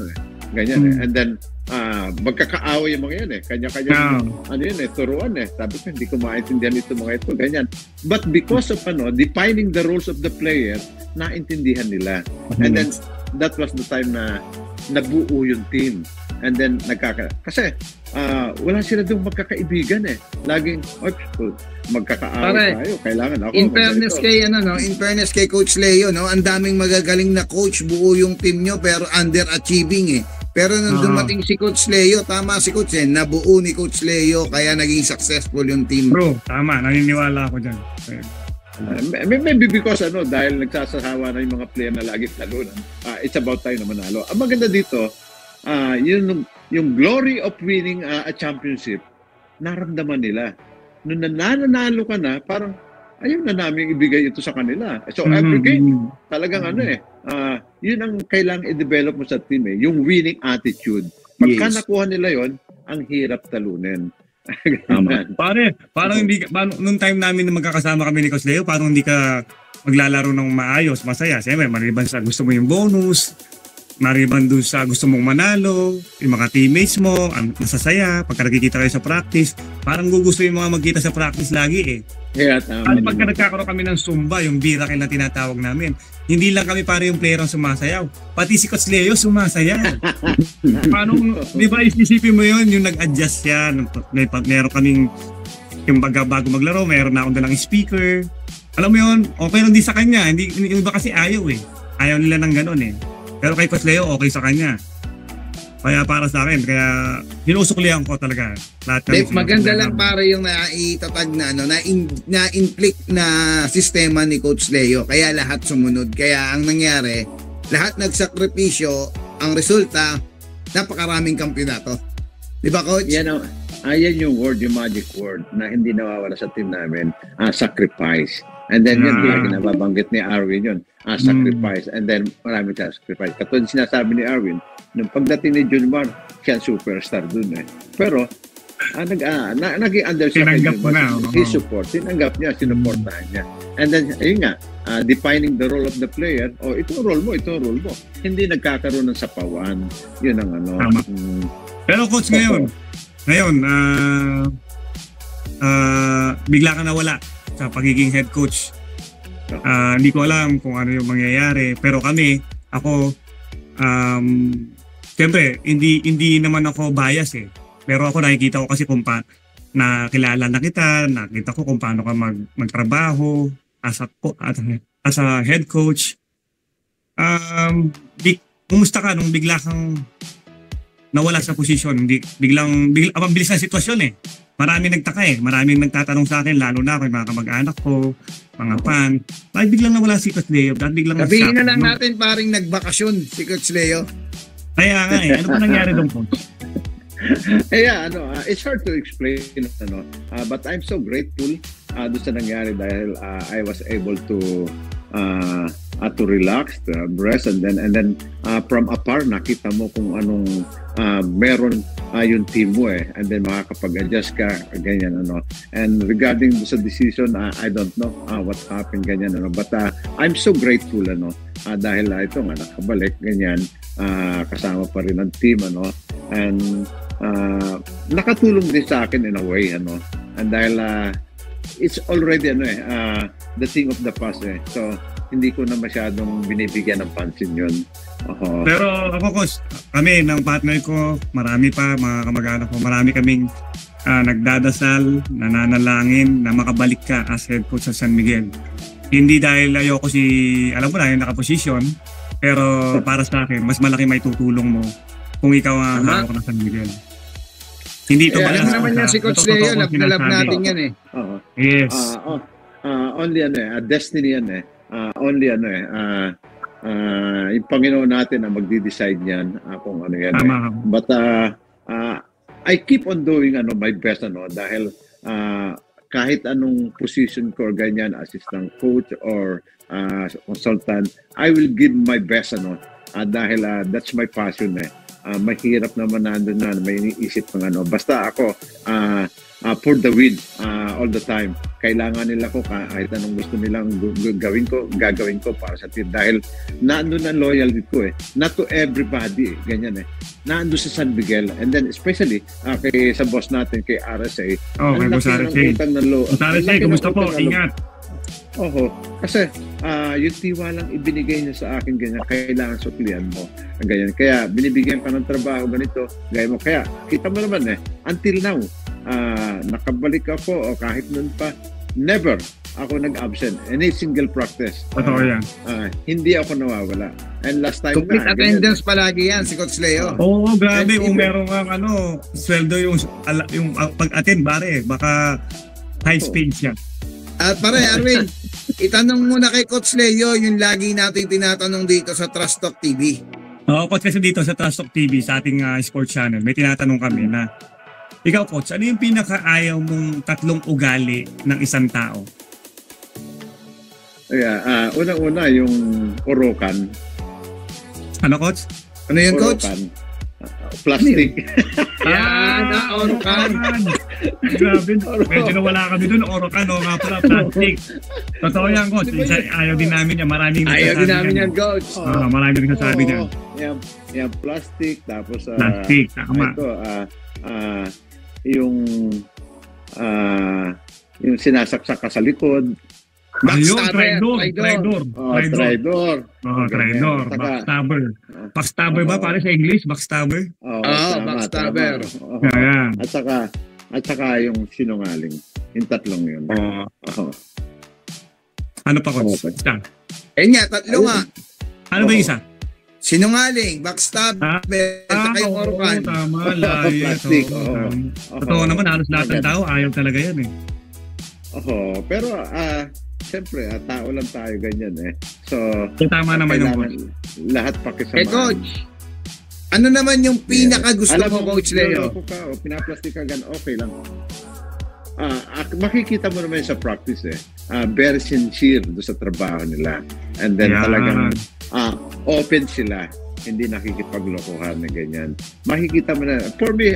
ganyan And then magkakaaway yung mga yan kanya-kanya turuan sabi ko hindi ko maintindihan ito mga ito ganyan. But because of defining the roles of the player, naintindihan nila. And then that was the time na nabuo yung team. And then kasi wala sila doon magkakaibigan laging magkakaaway tayo, kailangan ako in fairness kay Coach Leo ang daming magagaling na coach, buo yung team nyo pero underachieving pero nung dumating si Coach Leo, tama si Coach nabuo ni Coach Leo kaya naging successful yung team. Bro, tama, naniniwala ako dyan. Maybe because dahil nagsasasawa na yung mga player na lagi talunan, it's about tayo na manalo. Ang maganda dito, yung glory of winning a championship, naramdaman nila. Nung nananalo ka na, parang ayaw na namin ibigay ito sa kanila. So every game, talagang yun ang kailangang i-develop mo sa team yung winning attitude. Pagka nakuha nila yon, ang hirap talunin. Parang hindi nung time namin na magkakasama kami ni Coach Leo, parang hindi ka maglalaro ng maayos, masaya. Siyempre, maliban sa gusto mo yung bonus, mariban dun sa gusto mong manalo, yung mga teammates mo, ang masasaya, pagka nakikita kayo sa practice, parang gugusto yung mga magkita sa practice lagi Yeah, at pagka nagkakaroon kami ng Zumba, yung Miracle na tinatawag namin, hindi lang kami para yung player ang sumasayaw, pati si Coach Leo sumasayaw. Paano, di ba isipin mo yun, yung nag-adjust siya, meron kaming, yung bago maglaro, meron na akong dalang speaker, alam mo yun, okay lang di sa kanya, hindi, yung iba kasi ayaw ayaw nila ng ganon Pero kay Coach Leo, okay sa kanya. Kaya para sa akin, kaya hinusuklihan ko talaga. Dave, maganda lang para yung naitatag na-inflict na sistema ni Coach Leo. Kaya lahat sumunod. Kaya ang nangyari, lahat nagsakripisyo, ang resulta, napakaraming kampyonato. Di ba, Coach? Yan yung word, yung magic word na hindi nawawala sa team namin, sacrifice. And then yun, lagi nababanggit ni Arwin yun, sacrifice. And then marami ka sacrifice. Katulad sinasabi ni Arwin, nung pagdating ni Junmar, siya superstar dun Pero, naging under sa his support. Tinanggap niya, sinuportahan niya. And then, ayun nga, defining the role of the player, itong role mo. Hindi nagkakaroon ng sapawan. Yun ang Pero Coach, ngayon, bigla ka nawala sa pagiging head coach. Hindi ko alam kung ano yung mangyayari, pero ako siyempre hindi naman ako bias Pero ako nakikita ko kasi kung nakilala na kita, nakita ko kung paano ka magtrabaho as a head coach. Kumusta ka nung bigla kang nawala sa posisyon? Biglang ang bilis ng sitwasyon eh. Maraming nagtaka eh. Maraming nagtatanong sa akin, lalo na ako, mga kamag-anak ko, mga fan. Bakit biglang nawala si Coach Leo? Sabihin na lang natin paring nagbakasyon si Coach Leo. Kaya nga eh. Ano pa nangyari doon, Coach? It's hard to explain, but I'm so grateful doon sa nangyari dahil I was able to relax, to rest, and then from afar nakita mo kung anong meron yung team mo and then makakapag-adjust ka ganyan and regarding sa decision I don't know what happened ganyan but I'm so grateful dahil ito nga nakabalik ganyan kasama pa rin ang team and nakatulong din sa akin in a way and dahil it's already the thing of the past so hindi ko na masyadong binibigyan ng pansin yun. Pero ako, Coach, kami ng partner ko, marami pa, mga kamag-anak ko, marami kaming nagdadasal, nananalangin na makabalik ka as head coach sa San Miguel. Hindi dahil ayoko alam mo na, yung nakaposisyon, pero para sa akin, mas malaki may tutulong mo kung ikaw ang hawak ng San Miguel. Hindi ito alam naman niya si Coach Leo, love natin yan eh. Yes. Only destiny yan only yung Panginoon natin ang magdi-decide niyan kung ano yan. But I keep on doing my best dahil kahit anong position ko ganyan, assistant coach or consultant, I will give my best dahil that's my passion mahirap naman nandun na may iniisip ng basta ako for the win all the time. Kailangan nila ko kahit anong gusto nilang gagawin ko para sa team dahil naandun ang loyalty ko not to everybody ganyan naandun sa San Miguel and then especially kay sa boss natin kay RSA kay boss RSA kumusta po? Ingat. Kasi yung tiwalang ibinigay niya sa akin ganyan, kailangan suklian mo ganyan, kaya binibigyan ka ng trabaho ganito gaya mo, kaya kita mo naman until now nakabalik ako o kahit nun pa never ako nag-absent any single practice. Totoo yan. Hindi ako nawawala and last time complete attendance palagi yan si Coach Leo. Grabe kung meron kang sweldo yung pag-attend bare baka high speed siya. At pare Arwin, itanong muna kay Coach Leo yung lagi natin tinatanong dito sa Trust Talk TV. Coach, kasi dito sa Trust Talk TV sa ating sports channel may tinatanong kami na ikaw, Coach, ano yung pinakaayaw mong 3 ugali ng isang tao? Unang-una yung orokan. Ano, Coach? Ano yun, Coach? Plastic. Orokan. Grabe, medyo nawala kami dun. Orokan, nga pala, plastic. Totoo yan, Coach. Ayaw din namin yan. Maraming ayaw din namin yan, Coach. Maraming nagsasabi niyan. Yan, plastic. Tapos, plastic, tama. Ito, yung sinasaksak ka sa likod. Traidor. Traidor. Backstabber. Backstabber ba pare sa English? Backstabber? Backstabber. At saka yung sinungaling. Yung 3 yun. Ano pa, Coach? Nga, 3 nga. Ano ba yung isa? Sinungaling, backstabber, saka yung orokan. Tama, plastic. Totoo naman, halos lahat ng tao, ayaw talaga yan pero siyempre, tao lang tayo ganyan So, tama naman yung Coach. Lahat pakisamaan. Coach, ano naman yung pinaka-gusto mo, Coach Leo? Pinaplastic ka gan, okay lang. Makikita mo naman sa practice very sincere do sa trabaho nila. And then talagang open sila. Hindi nakikipaglokohan na ganyan. Makikita mo na, for me,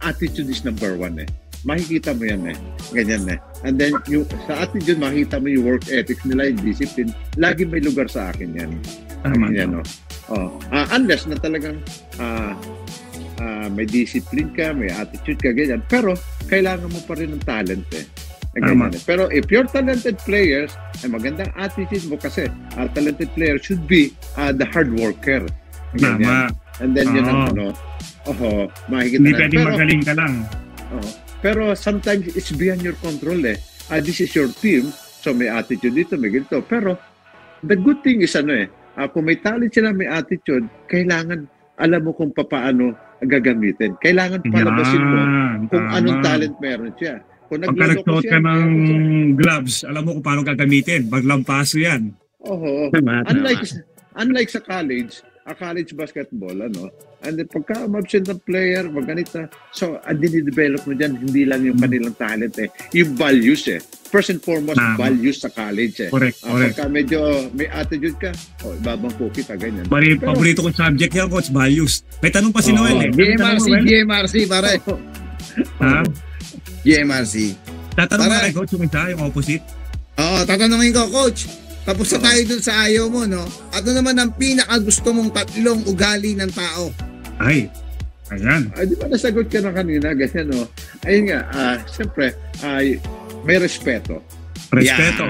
attitude is number 1 Makikita mo yan ganyan And then, sa attitude, makikita mo yung work ethics nila, yung discipline. Lagi may lugar sa akin yan. Unless na talagang may discipline ka, may attitude ka, ganyan. Pero, kailangan mo pa rin ng talent Pero if you're talented players, magandang attitude mo kasi talented player should be the hard worker. Tama. And then yun ang makikita Hindi na. pwedeng magaling ka lang. Pero sometimes it's beyond your control eh. This is your team, so may attitude dito, may ganito. Pero the good thing is kung may talent sila, may attitude, kailangan alam mo kung paano gagamitin. Kailangan palabasin mo kung anong talent meron siya. Kung pag nagsuot ka ng gloves, alam mo kung paano gagamitin. Maglampaso yan. Unlike sa college basketball, and then pagka umabsent ng player, maganita, so dinidevelop mo dyan, hindi lang yung kanilang talent yung values First and foremost, values sa college Correct. Pagka medyo may attitude ka, ibabangko kita, ganyan. Paborito kong subject yan, Coach, values. May tanong pa si Noel GMRC, pare. Ha? GMRC. Tatanong mo kay Coach yung isa, yung opposite? Oo, tatanungin ko, Coach. Tapos na tayo dun sa ayaw mo, no? Ano naman ang pinaka-gusto mong 3 ugali ng tao? Ay, ayan. Di ba nasagot ka na kanina, ganyan, no? Ayun nga, siyempre, may respeto. Respeto.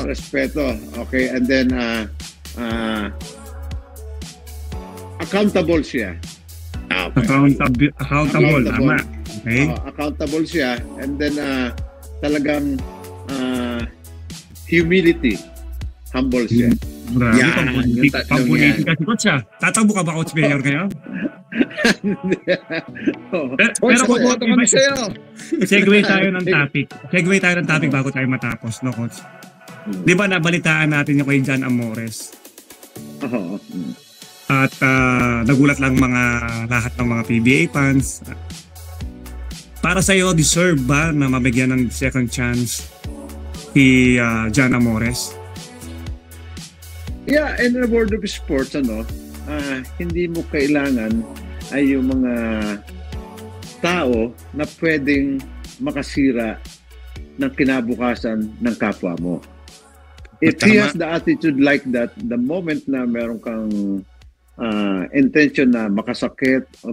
Respeto. Okay, and then, accountable siya. Accountable, tama. Okay. Accountable siya, and then, talagang, humility. Humble siya. Grabe, pampulitin ka si Coach Tatakbo ka ba, Coach Mayor, kayo? Coach, bumoto kami sa'yo. Segue tayo ng topic bago tayo matapos, no, Coach? Di ba nabalitaan natin yung kay John Amores? At nagulat lang lahat ng mga PBA fans. Para sa'yo, deserve ba na mabigyan ng second chance si John Amores? Yeah, in the world of sports, hindi mo kailangan ay yung mga tao na pwedeng makasira ng kinabukasan ng kapwa mo. If he has the attitude like that, the moment na meron kang intention na makasakit o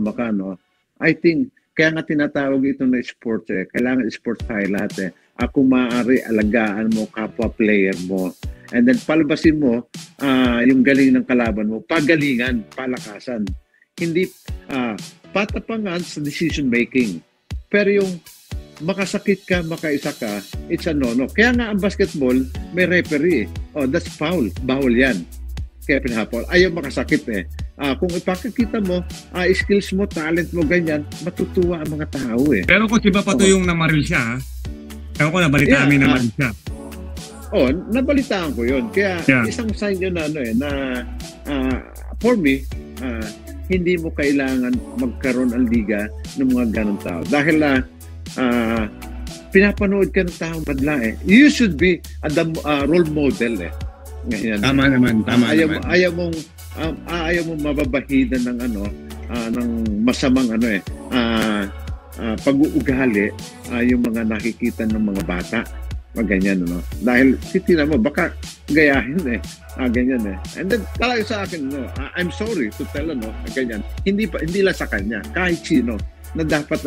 I think, kaya nga tinatawag ito na sports Kailangan sports tayo lahat Kung maaari, alagaan mo kapwa player mo. And then palabasin mo yung galing ng kalaban mo. Pagalingan, palakasan. Hindi patapangan sa decision making. Pero yung makasakit ka, makaisa ka, it's a no-no. Kaya nga ang basketball, may referee. That's foul. Bawal yan. Kaya pinahapol. Ayaw makasakit kung ipakikita mo, skills mo, talent mo, ganyan, matutuwa ang mga tao Pero kung iba pa to yung namaril siya, ewan ko nabalitaan namin naman siya. Nabalitaan ko yun. Kaya isang sign yun na for me, hindi mo kailangan magkaroon ang liga ng mga ganong tao. Dahil pinapanood ka ng taong badla You should be a role model Ngayon. Tama naman. Ayaw mong mababahidan ng ng masamang pag-uugali yung mga nakikita ng mga bata. Ganyan, Dahil titignan mo, baka gayahin ganyan And then talaga sa akin, I'm sorry to tell, ganyan. Hindi lang sa kanya, kahit sino na dapat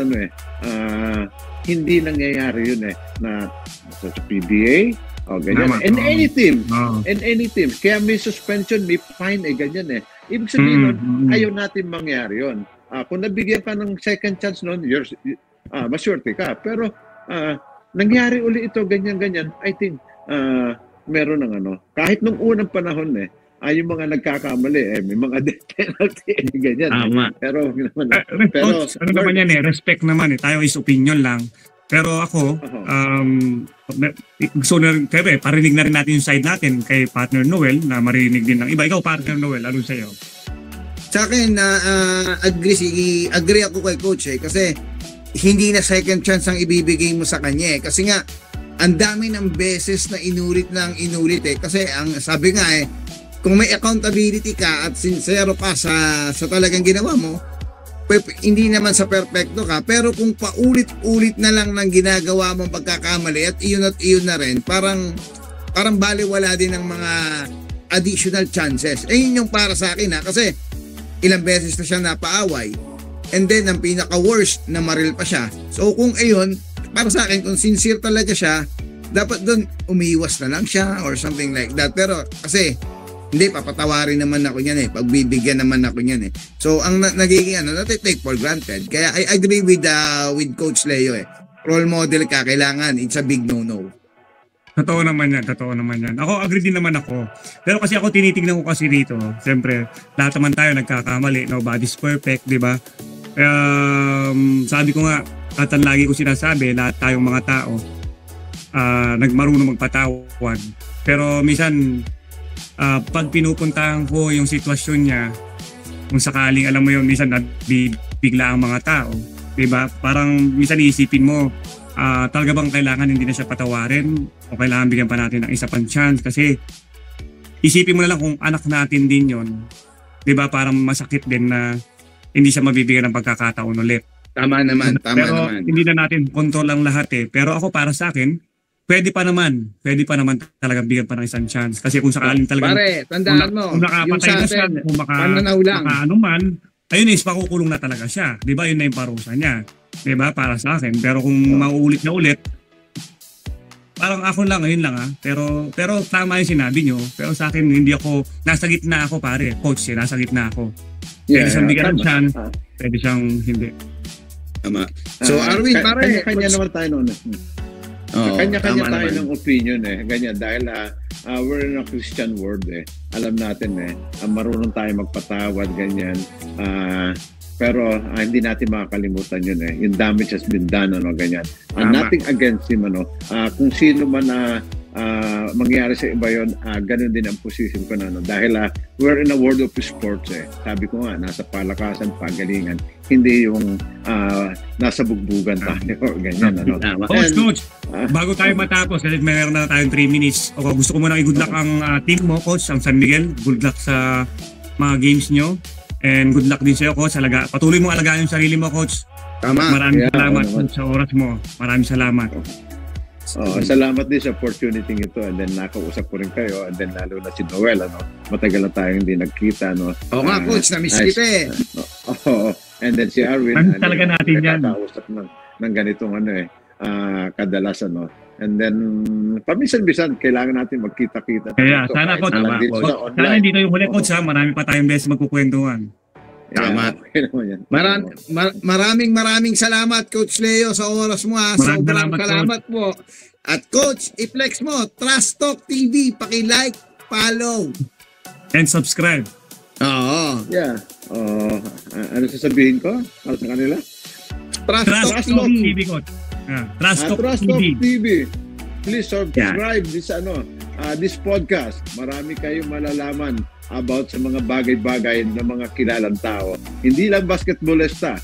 hindi nangyayari yun na sa PBA ganyan. And any team. And any team. Kaya may suspension, may fine ganyan Ibig sabihin ayaw natin mangyari yun. Kung nabigyan ka ng second chance noon, maswerte ka. Pero nangyari uli ito, ganyan. I think meron ng kahit nung unang panahon yung mga nagkakamali may mga death penalty ganyan. Pero Coach, ano naman yan respect naman tayo is opinion lang. Pero ako, gusto na rin, parinig na rin natin yung side natin kay partner Noel na marinig din ng iba. Ikaw, partner Noel, ano sa'yo? Sa akin, agree ako kay Coach kasi hindi na second chance ang ibibigay mo sa kanya kasi nga, ang dami ng beses na inulit kasi ang sabi nga kung may accountability ka at sincero ka sa talagang ginawa mo, hindi naman sa perfecto ka, pero kung paulit-ulit na lang ng ginagawa mong pagkakamali at iyon na rin, parang baliwala din ng mga additional chances. Yun yung para sa akin kasi ilang beses na siya napaaway, and then ang pinaka-worst na maril pa siya. So kung ayun, para sa akin, kung sincere talaga siya, dapat doon umiiwas na lang siya or something like that. Pero kasi Hindi, papatawarin naman ako niyan pagbibigyan naman ako niyan So ang nagiging take for granted. Kaya I agree with Coach Leo Role model ka, kailangan, it's a big no-no. Totoo naman yan. Ako, agree din naman ako. Pero kasi ako tinitingnan ko kasi dito, siyempre, lahat naman tayo nagkakamali, nobody's perfect, di ba? Sabi ko nga, at lagi ko sinasabi, lahat tayong mga tao, nagmarunong magpatawad. Pero minsan, pag pinupuntahan ko yung sitwasyon niya, kung sakaling alam mo yun, minsan nabibigla ang mga tao, diba? Parang minsan iisipin mo, talaga bang kailangan hindi na siya patawarin o kailangan bigyan pa natin ng isa pang chance? Kasi isipin mo na lang kung anak natin din yon, diba? Parang masakit din na hindi siya mabibigyan ng pagkakataon ulit. Tama naman. Pero hindi na natin control ang lahat Pero ako para sa akin, pwede pa naman talaga bigyan pa ng isang chance. Kasi kung sakaling talaga... Pare, tandaan mo, kung nakapatay na siya, kung makaano man, ayun pakukulong na talaga siya. Di ba? Yun na yung parusa niya. Di ba? Para sa akin. Pero kung mauulit na ulit, parang ako lang, ayun lang Pero tama yung sinabi nyo. Pero sa akin, hindi ako, nasa gitna ako pare. Coach, nasa gitna ako. Pwede siyang bigyan ng chance, pwede siyang hindi. Tama. So Arwin, pare, kanya naman tayo noon. Kanya-kanya tayo ng opinion ganyan dahil we're in a Christian world alam natin marunong tayo magpatawad ganyan pero hindi natin makakalimutan yun yung damage has been done ganyan nothing against him kung sino man mangyari sa iba yun ganun din ang position ko dahil we're in a world of sports sabi ko nga nasa palakasan pagalingan hindi yung nasa bugbugan tayo ganyan Coach, bago tayo matapos kasi mayroon na tayong 3 minutes gusto ko muna i-good luck ang team mo Coach, ang San Miguel. Good luck sa mga games nyo and good luck din sa'yo Coach. Patuloy mong alagaan yung sarili mo Coach. Maraming salamat sa oras mo. Maraming salamat. Salamat din sa opportunity ito and then nakausap ko rin kayo and then lalo na si Noel matagal na tayong hindi nagkita nga Coach, na-miss kita and then si Arwin talaga natin yan nakausap ng ganitong kadalasan and then paminsan-bisan kailangan natin magkita-kita kaya sana Coach, sana hindi tayo huli Coach marami pa tayong beses magkukwentuhan. Tama. Maraming salamat Coach Leo sa oras mo sobrang salamat po. At Coach, i-flex mo Trust Talk TV, paki-like, follow and subscribe. Ano sasabihin ko para sa kanila? Trust Talk TV Coach. Trust Talk TV. Please subscribe this podcast. Marami kayong malalaman about sa mga bagay-bagay ng mga kilalang tao. Hindi lang basketballista.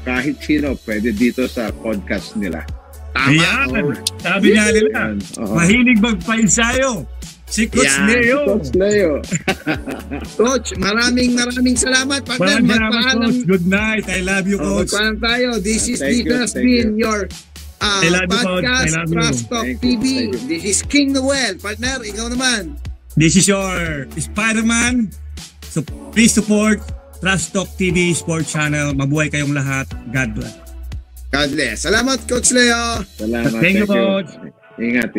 Kahit sino pwede dito sa podcast nila. Tama. Sabi nga nila, mahilig magpa-ensayo. Si Coach Leo. Coach, maraming salamat. Maraming salamat Coach. Good night. I love you Coach. Magpaalam tayo. This has been your podcast Trust Talk TV. This is King Noel. Partner, ikaw naman. This is your Spider-Man. So please support Trust Talk TV Sports Channel. Mabuhay kayong lahat. God bless. God bless. Salamat Coach Leo. Salamat. Thank you Coach. Ingat.